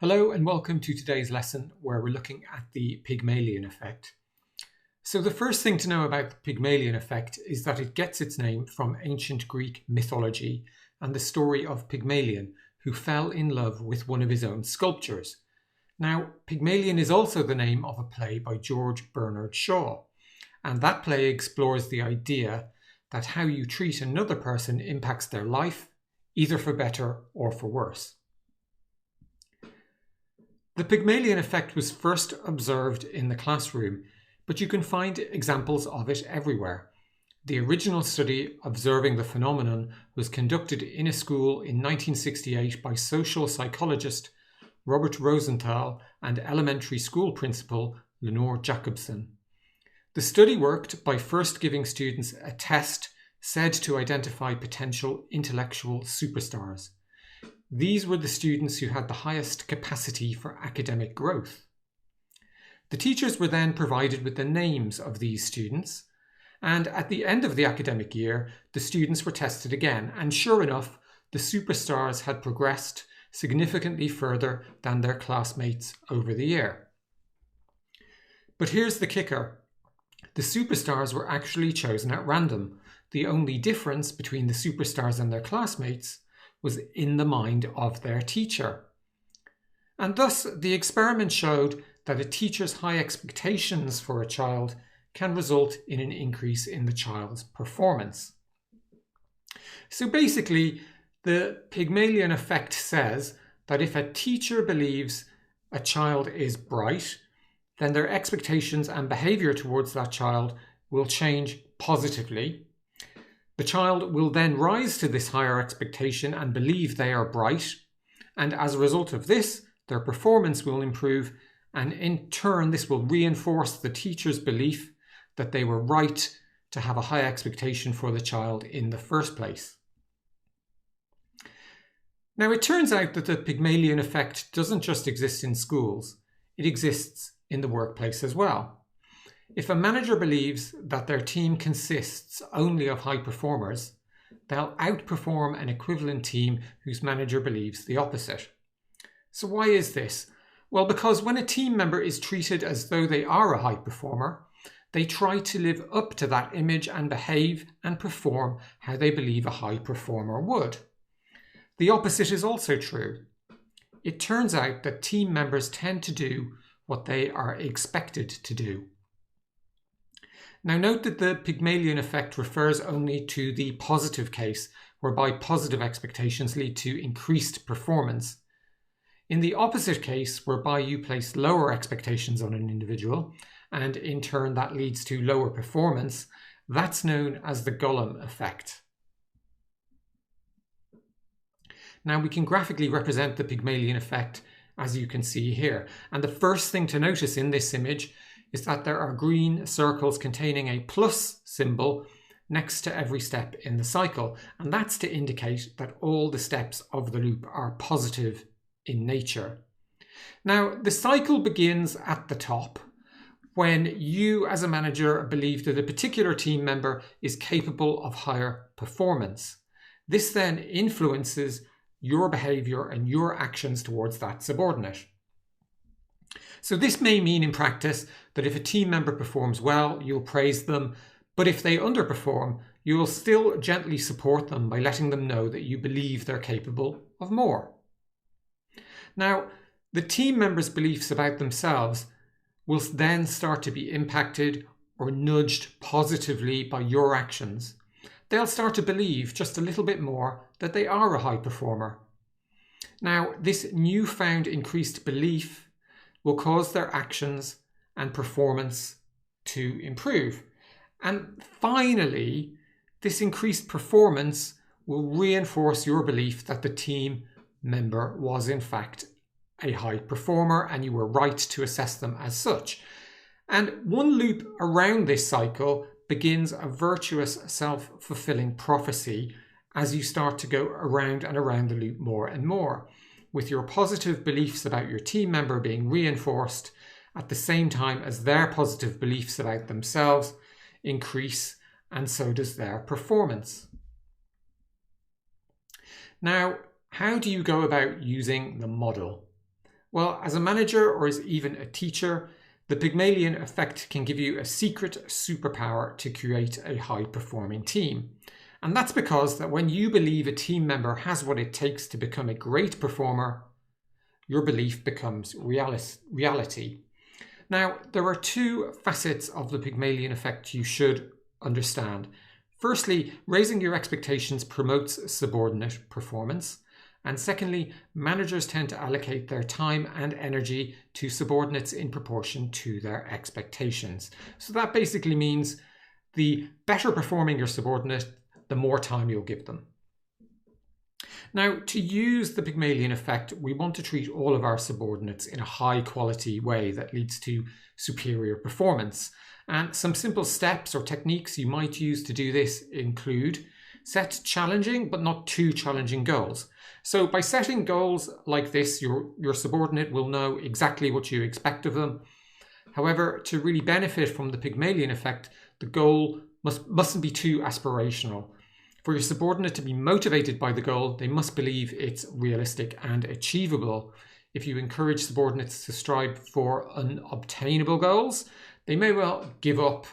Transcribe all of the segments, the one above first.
Hello and welcome to today's lesson where we're looking at the Pygmalion Effect. So the first thing to know about the Pygmalion Effect is that it gets its name from ancient Greek mythology and the story of Pygmalion, who fell in love with one of his own sculptures. Now, Pygmalion is also the name of a play by George Bernard Shaw, and that play explores the idea that how you treat another person impacts their life, either for better or for worse. The Pygmalion effect was first observed in the classroom, but you can find examples of it everywhere. The original study observing the phenomenon was conducted in a school in 1968 by social psychologist Robert Rosenthal and elementary school principal Lenore Jacobson. The study worked by first giving students a test said to identify potential intellectual superstars. These were the students who had the highest capacity for academic growth. The teachers were then provided with the names of these students, and at the end of the academic year, the students were tested again, and sure enough, the superstars had progressed significantly further than their classmates over the year. But here's the kicker. The superstars were actually chosen at random. The only difference between the superstars and their classmates was in the mind of their teacher. And thus, the experiment showed that a teacher's high expectations for a child can result in an increase in the child's performance. So basically, the Pygmalion effect says that if a teacher believes a child is bright, then their expectations and behaviour towards that child will change positively. The child will then rise to this higher expectation and believe they are bright, and as a result of this, their performance will improve, and in turn this will reinforce the teacher's belief that they were right to have a high expectation for the child in the first place. Now, it turns out that the Pygmalion effect doesn't just exist in schools, it exists in the workplace as well. If a manager believes that their team consists only of high performers, they'll outperform an equivalent team whose manager believes the opposite. So why is this? Well, because when a team member is treated as though they are a high performer, they try to live up to that image and behave and perform how they believe a high performer would. The opposite is also true. It turns out that team members tend to do what they are expected to do. Now note that the Pygmalion effect refers only to the positive case, whereby positive expectations lead to increased performance. In the opposite case, whereby you place lower expectations on an individual, and in turn that leads to lower performance, that's known as the Gollum effect. Now we can graphically represent the Pygmalion effect as you can see here. And the first thing to notice in this image is that there are green circles containing a plus symbol next to every step in the cycle. And that's to indicate that all the steps of the loop are positive in nature. Now, the cycle begins at the top when you as a manager believe that a particular team member is capable of higher performance. This then influences your behaviour and your actions towards that subordinate. So this may mean in practice that if a team member performs well, you'll praise them, but if they underperform, you will still gently support them by letting them know that you believe they're capable of more. Now, the team members' beliefs about themselves will then start to be impacted or nudged positively by your actions. They'll start to believe just a little bit more that they are a high performer. Now, this newfound increased belief will cause their actions and performance to improve. And finally, this increased performance will reinforce your belief that the team member was in fact a high performer and you were right to assess them as such. And one loop around this cycle begins a virtuous self-fulfilling prophecy as you start to go around and around the loop more and more, with your positive beliefs about your team member being reinforced at the same time as their positive beliefs about themselves increase, and so does their performance. Now, how do you go about using the model? Well, as a manager or as even a teacher, the Pygmalion effect can give you a secret superpower to create a high-performing team. And that's because that when you believe a team member has what it takes to become a great performer, your belief becomes reality. Now, there are two facets of the Pygmalion effect you should understand. Firstly, raising your expectations promotes subordinate performance. And secondly, managers tend to allocate their time and energy to subordinates in proportion to their expectations. So that basically means the better performing your subordinate, the more time you'll give them. Now, to use the Pygmalion effect, we want to treat all of our subordinates in a high quality way that leads to superior performance. And some simple steps or techniques you might use to do this include set challenging but not too challenging goals. So by setting goals like this, your subordinate will know exactly what you expect of them. However, to really benefit from the Pygmalion effect, the goal mustn't be too aspirational. For your subordinate to be motivated by the goal, they must believe it's realistic and achievable. If you encourage subordinates to strive for unobtainable goals, they may well give up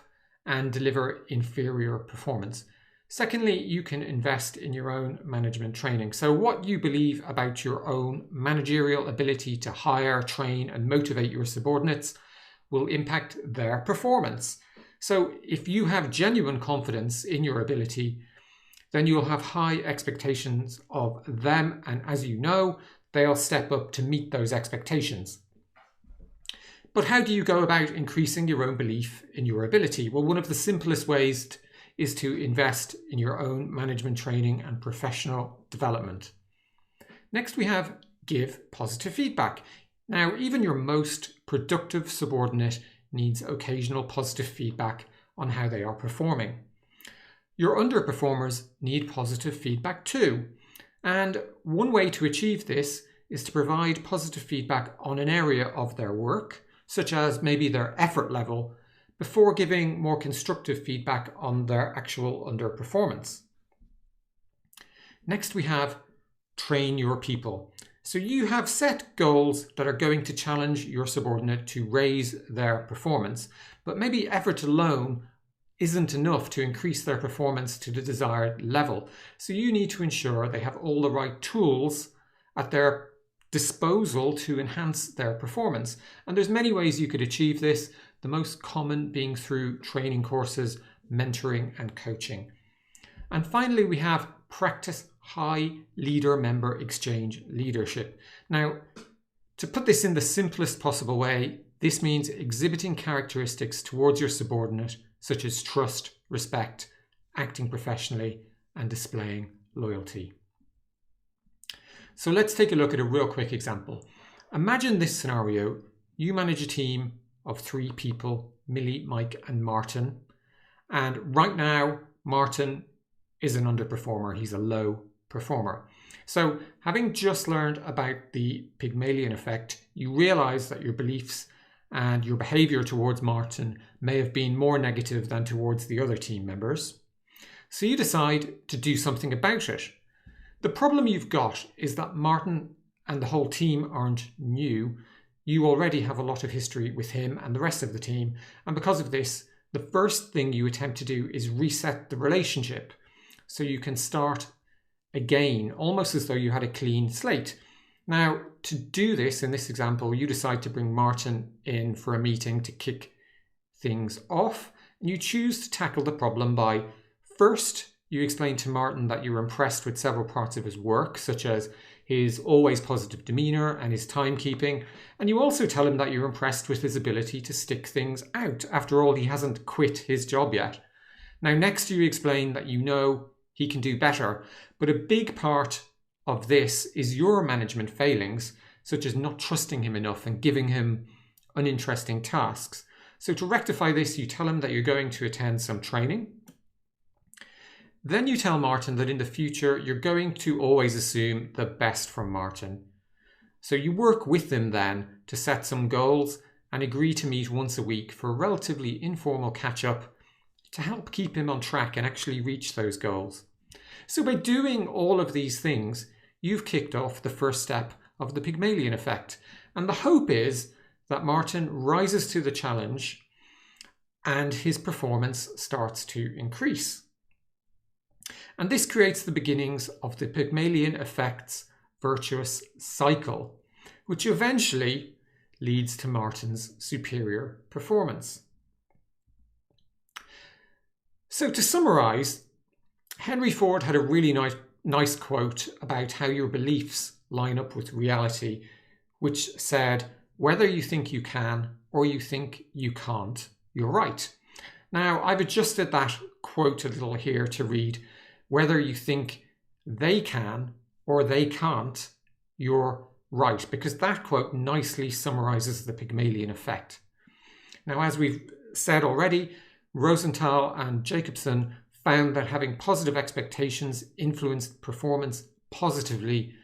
and deliver inferior performance. Secondly, you can invest in your own management training. So what you believe about your own managerial ability to hire, train, and motivate your subordinates will impact their performance. So if you have genuine confidence in your ability, then you'll have high expectations of them. And as you know, they'll step up to meet those expectations. But how do you go about increasing your own belief in your ability? Well, one of the simplest ways is to invest in your own management training and professional development. Next, we have give positive feedback. Now, even your most productive subordinate needs occasional positive feedback on how they are performing. Your underperformers need positive feedback too. And one way to achieve this is to provide positive feedback on an area of their work, such as maybe their effort level, before giving more constructive feedback on their actual underperformance. Next, we have train your people. So you have set goals that are going to challenge your subordinate to raise their performance, but maybe effort alone isn't enough to increase their performance to the desired level. So you need to ensure they have all the right tools at their disposal to enhance their performance. And there's many ways you could achieve this, the most common being through training courses, mentoring, and coaching. And finally, we have practice high leader-member exchange leadership. Now, to put this in the simplest possible way, this means exhibiting characteristics towards your subordinate, such as trust, respect, acting professionally, and displaying loyalty. So let's take a look at a real quick example. Imagine this scenario. You manage a team of 3 people, Millie, Mike, and Martin. And right now, Martin is an underperformer. He's a low performer. So having just learned about the Pygmalion effect, you realize that your beliefs and your behavior towards Martin may have been more negative than towards the other team members. So you decide to do something about it. The problem you've got is that Martin and the whole team aren't new. You already have a lot of history with him and the rest of the team. And because of this, the first thing you attempt to do is reset the relationship so you can start again, almost as though you had a clean slate. Now, to do this, in this example, you decide to bring Martin in for a meeting to kick things off. And you choose to tackle the problem by, first, you explain to Martin that you're impressed with several parts of his work, such as his always positive demeanour and his timekeeping. And you also tell him that you're impressed with his ability to stick things out. After all, he hasn't quit his job yet. Now, next you explain that you know he can do better, but a big part of this is your management failings, such as not trusting him enough and giving him uninteresting tasks. So to rectify this, you tell him that you're going to attend some training. Then you tell Martin that in the future, you're going to always assume the best from Martin. So you work with him then to set some goals and agree to meet once a week for a relatively informal catch-up to help keep him on track and actually reach those goals. So by doing all of these things, you've kicked off the first step of the Pygmalion effect. And the hope is that Martin rises to the challenge and his performance starts to increase. And this creates the beginnings of the Pygmalion Effect's virtuous cycle, which eventually leads to Martin's superior performance. So to summarise, Henry Ford had a really nice quote about how your beliefs line up with reality, which said, whether you think you can or you think you can't, you're right. Now, I've adjusted that quote a little here to read, whether you think they can or they can't, you're right, because that quote nicely summarises the Pygmalion effect. Now, as we've said already, Rosenthal and Jacobson found that having positive expectations influenced performance positively,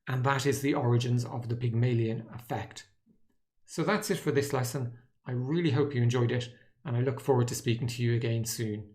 and that is the origins of the Pygmalion effect. So that's it for this lesson. I really hope you enjoyed it, and I look forward to speaking to you again soon.